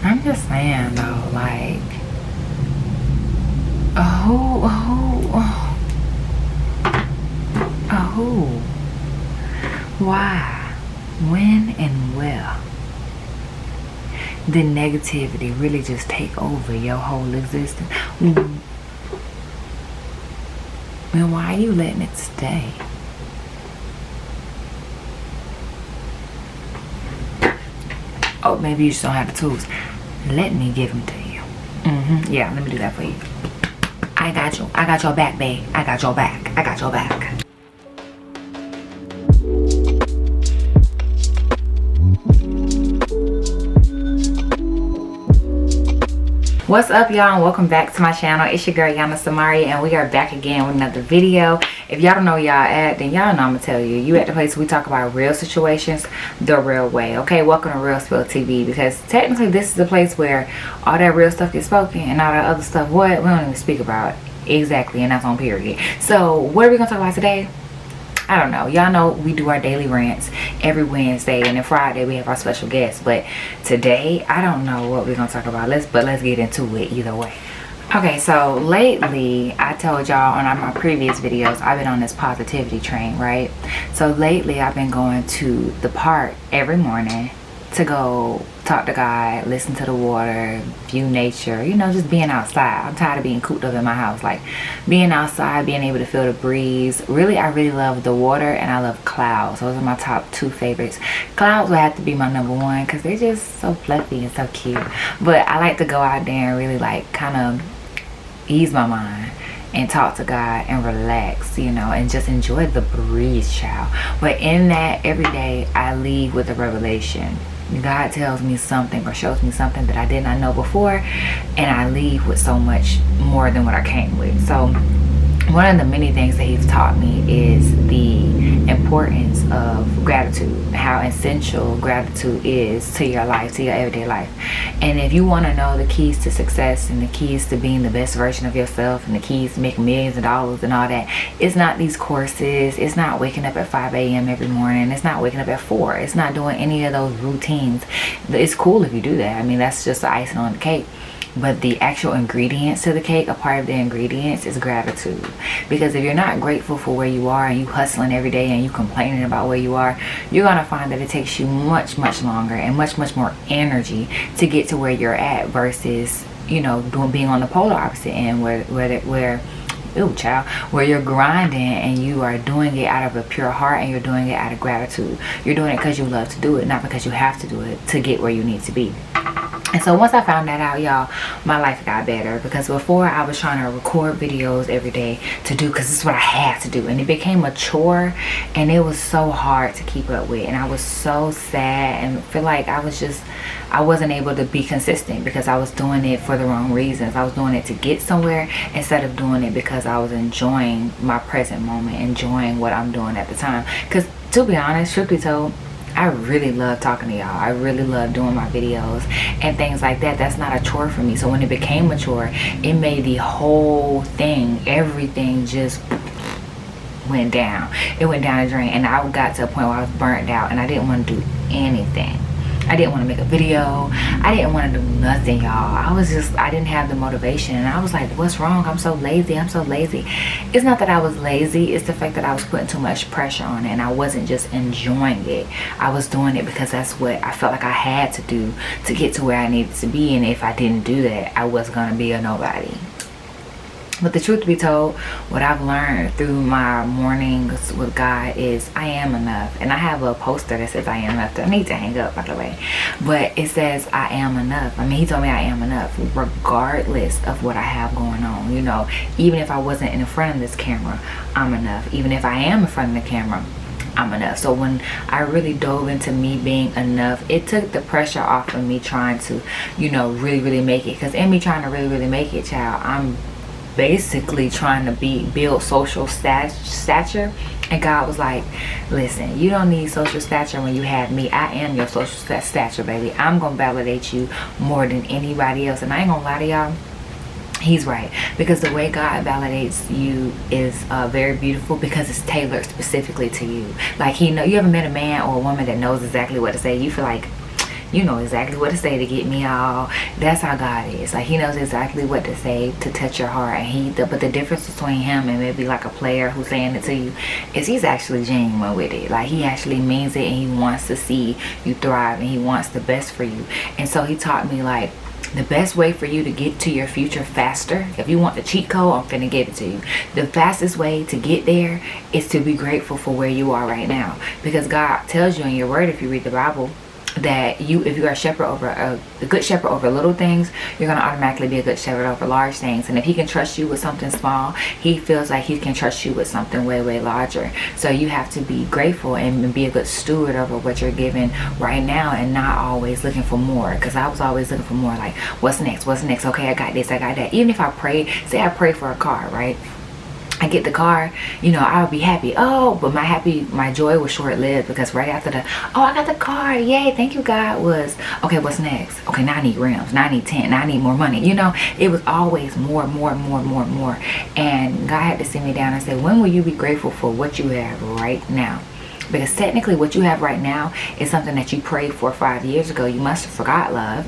I'm just saying though, like, why, when, and where did negativity really just take over your whole existence? And why are you letting it stay? Oh, maybe you just don't have the tools. Let me give them to you. Yeah, let me do that for you. I got you. I got your back, babe. I got your back. I got your back. What's up, y'all, and welcome back to my channel. It's your girl YanaSamayria, and we are back again with another video. If y'all don't know where y'all at, then y'all know I'm gonna tell you. You at the place we talk about real situations the real way. Okay, welcome to Real Spill TV, because technically this is the place where all that real stuff gets spoken and all that other stuff, what, we don't even speak about. Exactly, and that's on period. So what are we gonna talk about today? I don't know. Y'all know we do our daily rants every Wednesday, and then Friday we have our special guest. But today, I don't know what we're gonna talk about. Let's get into it either way. Okay, so lately I told y'all on my previous videos I've been on this positivity train, right? So lately I've been going to the park every morning to go talk to God, listen to the water, view nature, you know, just being outside. I'm tired of being cooped up in my house. Like, being outside, being able to feel the breeze. Really, I really love the water, and I love clouds. Those are my top two favorites. Clouds would have to be my number one because they're just so fluffy and so cute. But I like to go out there and really, like, kind of ease my mind and talk to God and relax, you know, and just enjoy the breeze, child. But in that, every day I leave with a revelation. God tells me something or shows me something that I did not know before, and I leave with so much more than what I came with. So one of the many things that he's taught me is the importance of gratitude, how essential gratitude is to your life, to your everyday life. And if you want to know the keys to success and the keys to being the best version of yourself and the keys to making millions of dollars and all that, it's not these courses. It's not waking up at 5 a.m. every morning. It's not waking up at 4. It's not doing any of those routines. It's cool if you do that. I mean, that's just the icing on the cake. But the actual ingredients to the cake, a part of the ingredients is gratitude. Because if you're not grateful for where you are and you hustling every day and you complaining about where you are, you're going to find that it takes you much, much longer and much, much more energy to get to where you're at versus, you know, being on the polar opposite end where you're grinding and you are doing it out of a pure heart and you're doing it out of gratitude. You're doing it because you love to do it, not because you have to do it to get where you need to be. And so once I found that out, y'all, my life got better. Because before I was trying to record videos every day to do, because this is what I had to do, and it became a chore, and it was so hard to keep up with, and I was so sad and feel like I wasn't able to be consistent because I was doing it for the wrong reasons. I was doing it to get somewhere instead of doing it because I was enjoying my present moment, enjoying what I'm doing at the time. Because to be honest, truth be told, I really love talking to y'all. I really love doing my videos and things like that. That's not a chore for me. So when it became a chore, it made the whole thing, everything just went down. It went down the drain, and I got to a point where I was burnt out and I didn't want to do anything. I didn't want to make a video. I didn't want to do nothing, y'all. I didn't have the motivation, and I was like, what's wrong? I'm so lazy. I'm so lazy. It's not that I was lazy. It's the fact that I was putting too much pressure on it, and I wasn't just enjoying it. I was doing it because that's what I felt like I had to do to get to where I needed to be, and if I didn't do that, I was going to be a nobody. But the truth be told, what I've learned through my mornings with God is I am enough. And I have a poster that says I am enough that I need to hang up, by the way. But it says I am enough. I mean, he told me I am enough regardless of what I have going on. You know, even if I wasn't in front of this camera, I'm enough. Even if I am in front of the camera, I'm enough. So when I really dove into me being enough, it took the pressure off of me trying to, you know, really, really make it. Because in me trying to really, really make it, child, I'm basically trying to build social stature, and God was like, listen, you don't need social stature when you have me. I am your social stature, baby. I'm gonna validate you more than anybody else. And I ain't gonna lie to y'all, he's right, because the way God validates you is very beautiful, because it's tailored specifically to you. Like, you ever met a man or a woman that knows exactly what to say? You feel like you know exactly what to say to get me all. That's how God is. Like, he knows exactly what to say to touch your heart. And but the difference between him and maybe like a player who's saying it to you is he's actually genuine with it. Like, he actually means it, and he wants to see you thrive, and he wants the best for you. And so he taught me, like, the best way for you to get to your future faster, if you want the cheat code, I'm finna give it to you. The fastest way to get there is to be grateful for where you are right now. Because God tells you in your word, if you read the Bible, that if you are a shepherd over a good shepherd over little things, you're going to automatically be a good shepherd over large things. And if he can trust you with something small, he feels like he can trust you with something way, way larger. So you have to be grateful and be a good steward over what you're given right now, and not always looking for more. Because I was always looking for more, like, what's next, okay, I got this, I got that. Even if I pray, say I pray for a car, right? I get the car, you know, I'll be happy. Oh, but my joy was short-lived, because right after oh, I got the car, yay, thank you God, was, okay, what's next? Okay, now I need rims, now I need tent, now I need more money. You know, it was always more. And God had to sit me down and say, when will you be grateful for what you have right now? Because technically what you have right now is something that you prayed for 5 years ago. You must have forgot, love.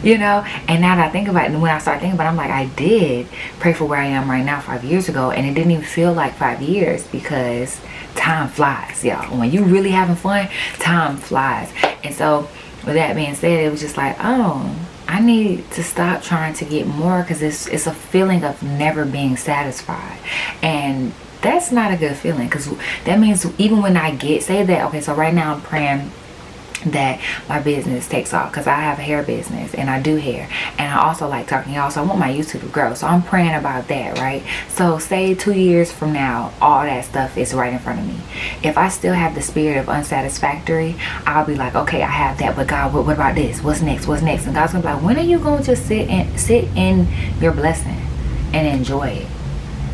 You know, and now that I think about it, and when I start thinking about it, I'm like, I did pray for where I am right now 5 years ago, and it didn't even feel like 5 years, because time flies, y'all. When you really having fun, time flies. And so with that being said, it was just like, oh, I need to stop trying to get more, because it's a feeling of never being satisfied. And that's not a good feeling, because that means even when I say that, okay, so right now I'm praying that my business takes off, because I have a hair business and I do hair, and I also like talking y'all, so I want my YouTube to grow. So I'm praying about that, right? So say 2 years from now, all that stuff is right in front of me. If I still have the spirit of unsatisfactory, I'll be like, okay, I have that, but God, what about this? What's next? And God's gonna be like, when are you going to just sit in your blessing and enjoy it,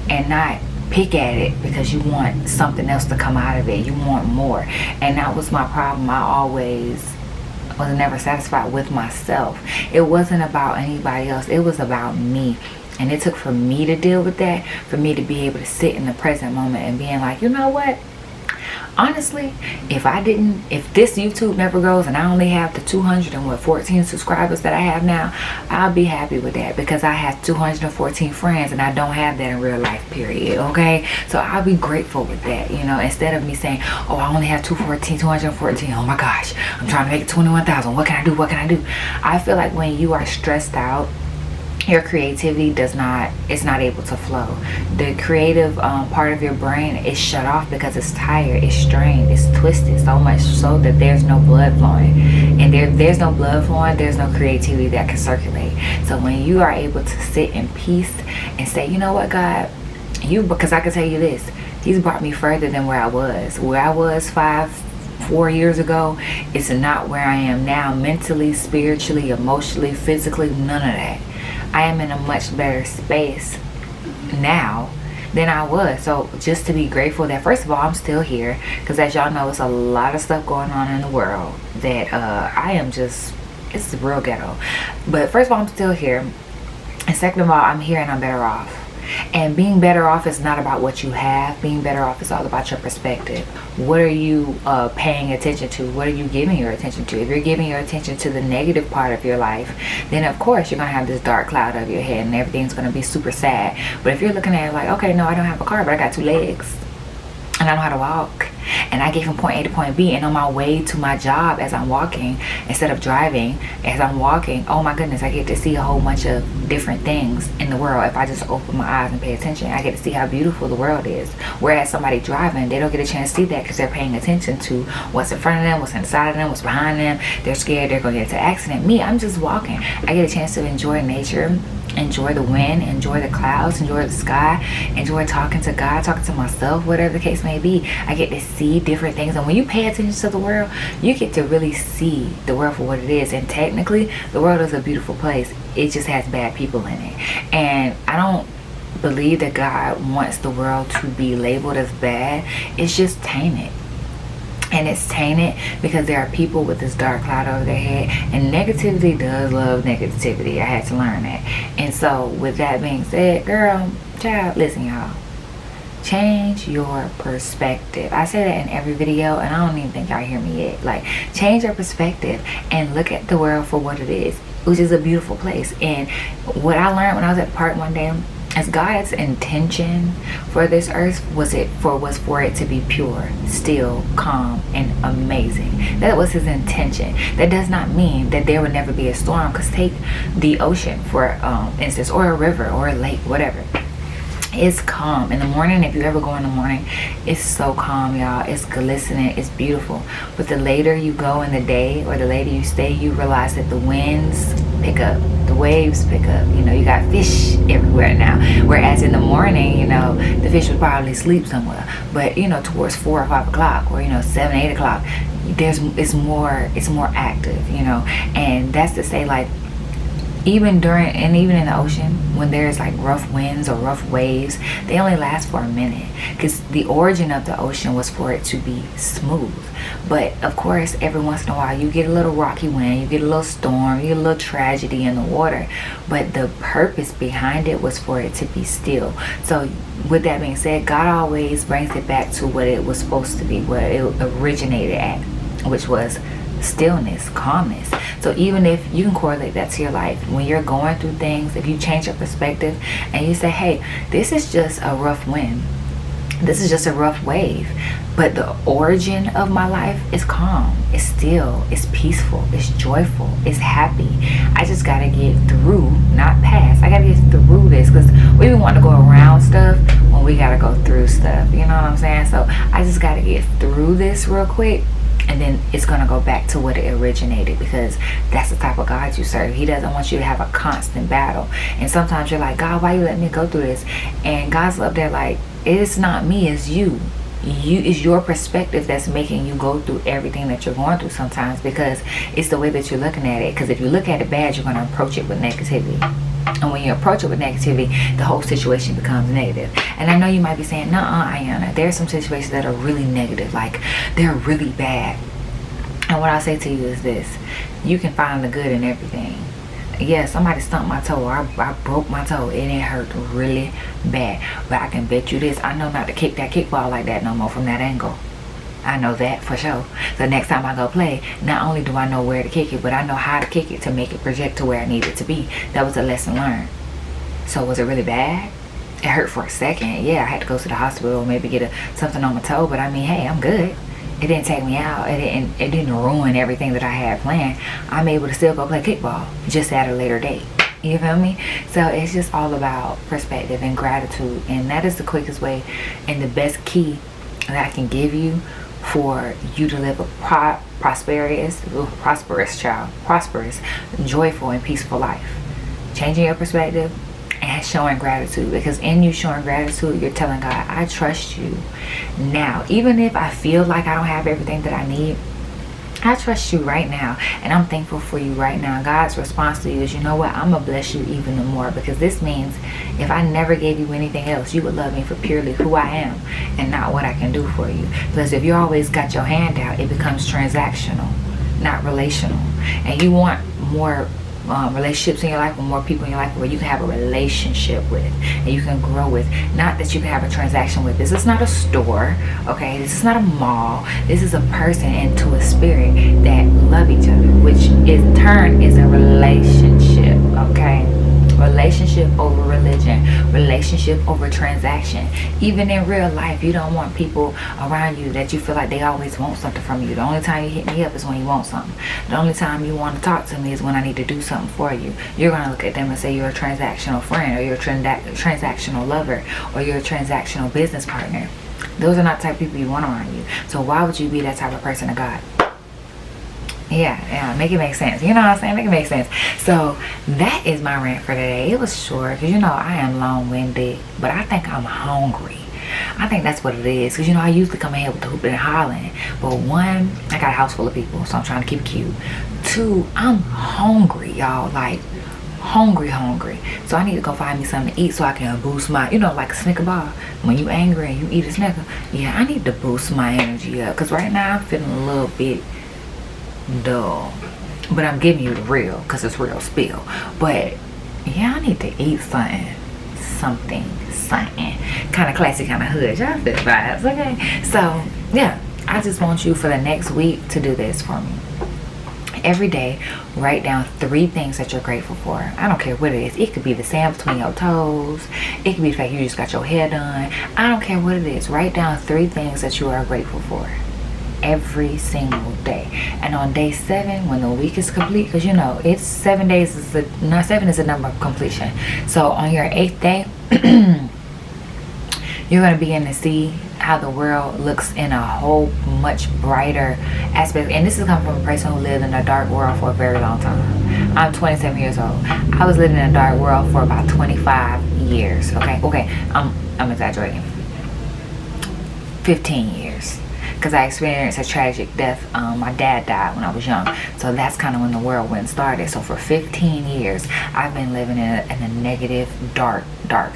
and not pick at it because you want something else to come out of it? You want more. And that was my problem. I always was never satisfied with myself. It wasn't about anybody else, it was about me. And it took for me to deal with that, for me to be able to sit in the present moment and being like, you know what, honestly, if this YouTube never grows and I only have the 214 subscribers that I have now, I'll be happy with that, because I have 214 friends and I don't have that in real life, period. Okay, so I'll be grateful with that, you know, instead of me saying, oh, I only have 214, oh my gosh, I'm trying to make it 21,000, what can I do? I feel like when you are stressed out, your creativity is not able to flow. The creative part of your brain is shut off because it's tired, it's strained, it's twisted, so much so that there's no blood flowing. And there's no blood flowing, there's no creativity that can circulate. So when you are able to sit in peace and say, you know what, God, because I can tell you this, he's brought me further than where I was. Where I was 4 years ago is not where I am now, mentally, spiritually, emotionally, physically, none of that. I am in a much better space now than I was. So just to be grateful that, first of all, I'm still here, because as y'all know, it's a lot of stuff going on in the world that it's real ghetto. But first of all, I'm still here, and second of all, I'm here and I'm better off. And being better off is not about what you have. Being better off is all about your perspective. What are you paying attention to? What are you giving your attention to? If you're giving your attention to the negative part of your life, then of course you're going to have this dark cloud over your head and everything's going to be super sad. But if you're looking at it like, okay, no, I don't have a car, but I got 2 legs and I know how to walk, and I get from point A to point B, and on my way to my job as I'm walking, instead of driving, as I'm walking, oh my goodness, I get to see a whole bunch of different things in the world. If I just open my eyes and pay attention, I get to see how beautiful the world is. Whereas somebody driving, they don't get a chance to see that because they're paying attention to what's in front of them, what's inside of them, what's behind them. They're scared they're going to get into an accident. Me, I'm just walking. I get a chance to enjoy nature, enjoy the wind, enjoy the clouds, enjoy the sky, enjoy talking to God, talking to myself, whatever the case may be. I get to see different things, and when you pay attention to the world, you get to really see the world for what it is. And technically, the world is a beautiful place. It just has bad people in it, and I don't believe that God wants the world to be labeled as bad. It's just tainted. And it's tainted because there are people with this dark cloud over their head, and negativity does love negativity. I had to learn that. And so with that being said, girl, child, listen, y'all, Change your perspective. I say that in every video, and I don't even think y'all hear me yet. Like, change your perspective and look at the world for what it is, which is a beautiful place. And what I learned when I was at the park one day, as God's intention for this earth was for it to be pure, still, calm, and amazing. That was his intention. That does not mean that there would never be a storm, because take the ocean for instance, or a river or a lake, whatever. It's calm in the morning. If you ever go in the morning, it's so calm, y'all. It's glistening, it's beautiful. But the later you go in the day, or the later you stay, you realize that the winds pick up, the waves pick up. You know, you got fish everywhere now, whereas in the morning, you know, the fish would probably sleep somewhere. But you know, towards 4 or 5 o'clock, or you know, 7, 8 o'clock, it's more active, you know. And that's to say, like, even in the ocean, when there's like rough winds or rough waves, they only last for a minute, because the origin of the ocean was for it to be smooth. But of course, every once in a while you get a little rocky wind, you get a little storm, you get a little tragedy in the water, but the purpose behind it was for it to be still. So with that being said, God always brings it back to what it was supposed to be, where it originated at, which was stillness, calmness. So even if you can correlate that to your life, when you're going through things, if you change your perspective and you say, hey, this is just a rough wind, this is just a rough wave, but the origin of my life is calm, it's still, it's peaceful, it's joyful, it's happy. I just gotta get through, not past. I gotta get through this, because we want to go around stuff when we gotta go through stuff, you know what I'm saying? So I just gotta get through this real quick, and then it's going to go back to what it originated, because that's the type of God you serve. He doesn't want you to have a constant battle. And sometimes you're like, God, why you let me go through this? And God's up there like, it's not me, it's you. It's your perspective that's making you go through everything that you're going through sometimes, because it's the way that you're looking at it. Because if you look at it bad, you're going to approach it with negativity. And when you approach it with negativity, the whole situation becomes negative. And I know you might be saying, nuh-uh, Ayana, there are some situations that are really negative, like they're really bad. And what I say to you is this: you can find the good in everything. Yeah, somebody stumped my toe, or I broke my toe and it hurt really bad. But I can bet you this, I know not to kick that kickball like that no more from that angle. I know that for sure. So next time I go play, not only do I know where to kick it, but I know how to kick it to make it project to where I need it to be. That was a lesson learned. So was it really bad? It hurt for a second. Yeah, I had to go to the hospital, maybe get something on my toe, but I mean, hey, I'm good. It didn't take me out. It didn't ruin everything that I had planned. I'm able to still go play kickball, just at a later date. You feel me? So it's just all about perspective and gratitude. And that is the quickest way and the best key that I can give you for you to live a prosperous, joyful, and peaceful life. Changing your perspective and showing gratitude, because in you showing gratitude, you're telling God, I trust you now. Even if I feel like I don't have everything that I need, I trust you right now, and I'm thankful for you right now. God's response to you is, you know what, I'm gonna bless you even more, because this means if I never gave you anything else, you would love me for purely who I am and not what I can do for you. Because if you always got your hand out, it becomes transactional, not relational. And you want more relationships in your life, with more people in your life where you can have a relationship with and you can grow with, not that you can have a transaction with. This is not a store, okay? This is not a mall. This is a person into a spirit that love each other, which in turn is a relationship, okay? Relationship over religion, relationship over transaction. Even in real life, you don't want people around you that you feel like they always want something from you. The only time you hit me up is when you want something. The only time you want to talk to me is when I need to do something for you. You're going to look at them and say you're a transactional friend, or you're a transactional lover, or you're a transactional business partner. Those are not the type of people you want around you. So why would you be that type of person to God? Yeah, make it make sense. You know what I'm saying? Make it make sense. So that is my rant for today. It was short, because you know I am long-winded, but I think I'm hungry. I think that's what it is, because you know I usually come in here with the hooping and hollering, but one, I got a house full of people, so I'm trying to keep it cute. Two, I'm hungry, y'all, like hungry. So I need to go find me something to eat so I can boost my, you know, like a Snicker bar. When you angry and you eat a Snicker, yeah, I need to boost my energy up, because right now I'm feeling a little bit dull, but I'm giving you the real, because it's real spill. But yeah, I need to eat something. something. Kind of classy, kind of hood. Y'all feel vibes, okay? So yeah, I just want you for the next week to do this for me. Every day, write down 3 things that you're grateful for. I don't care what it is. It could be the sand between your toes. It could be the fact you just got your hair done. I don't care what it is. Write down 3 things that you are grateful for every single day. And on day 7, when the week is complete, because you know it's 7 days is not 7 is a number of completion. So on your 8th day, you're going to begin to see how the world looks in a whole much brighter aspect. And this is coming from a person who lived in a dark world for a very long time. I'm 27 years old. I was living in a dark world for about 25 years. Okay, I'm exaggerating. 15 years. Because I experienced a tragic death. My dad died when I was young. So that's kind of when the whirlwind started. So for 15 years, I've been living in a negative, dark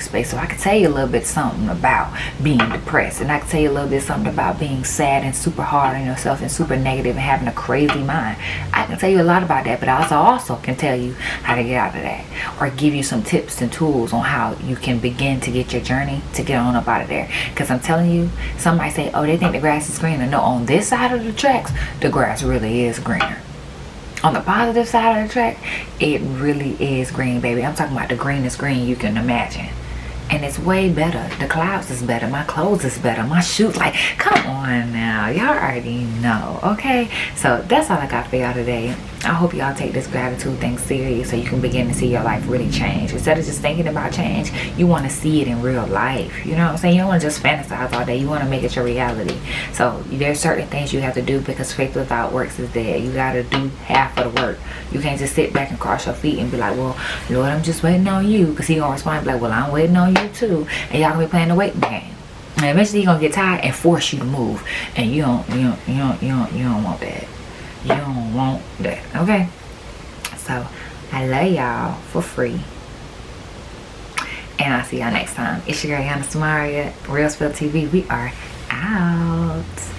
space. So I could tell you a little bit something about being depressed. And I could tell you a little bit something about being sad and super hard on yourself and super negative and having a crazy mind. I can tell you a lot about that. But I also can tell you how to get out of that. Or give you some tips and tools on how you can begin to get your journey to get on up out of there. Because I'm telling you, somebody say, oh, they think the grass is greener. No, on this side of the tracks, the grass really is greener. On the positive side of the track, it really is green, baby. I'm talking about the greenest green you can imagine. And it's way better. The clouds is better. My clothes is better. My shoes, like, come on now. Y'all already know, okay? So that's all I got for y'all today. I hope y'all take this gratitude thing serious so you can begin to see your life really change. Instead of just thinking about change, you want to see it in real life. You know what I'm saying? You don't want to just fantasize all day. You want to make it your reality. So there's certain things you have to do because faith without works is dead. You got to do half of the work. You can't just sit back and cross your feet and be like, well, Lord, I'm just waiting on you. Because he going to respond and be like, well, I'm waiting on you too. And y'all going to be playing the waiting game. And eventually you're going to get tired and force you to move. And you don't want that. You don't want that, okay? So I love y'all for free, and I'll see y'all next time. It's your girl YanaSamayria, Real Spill TV. We are out.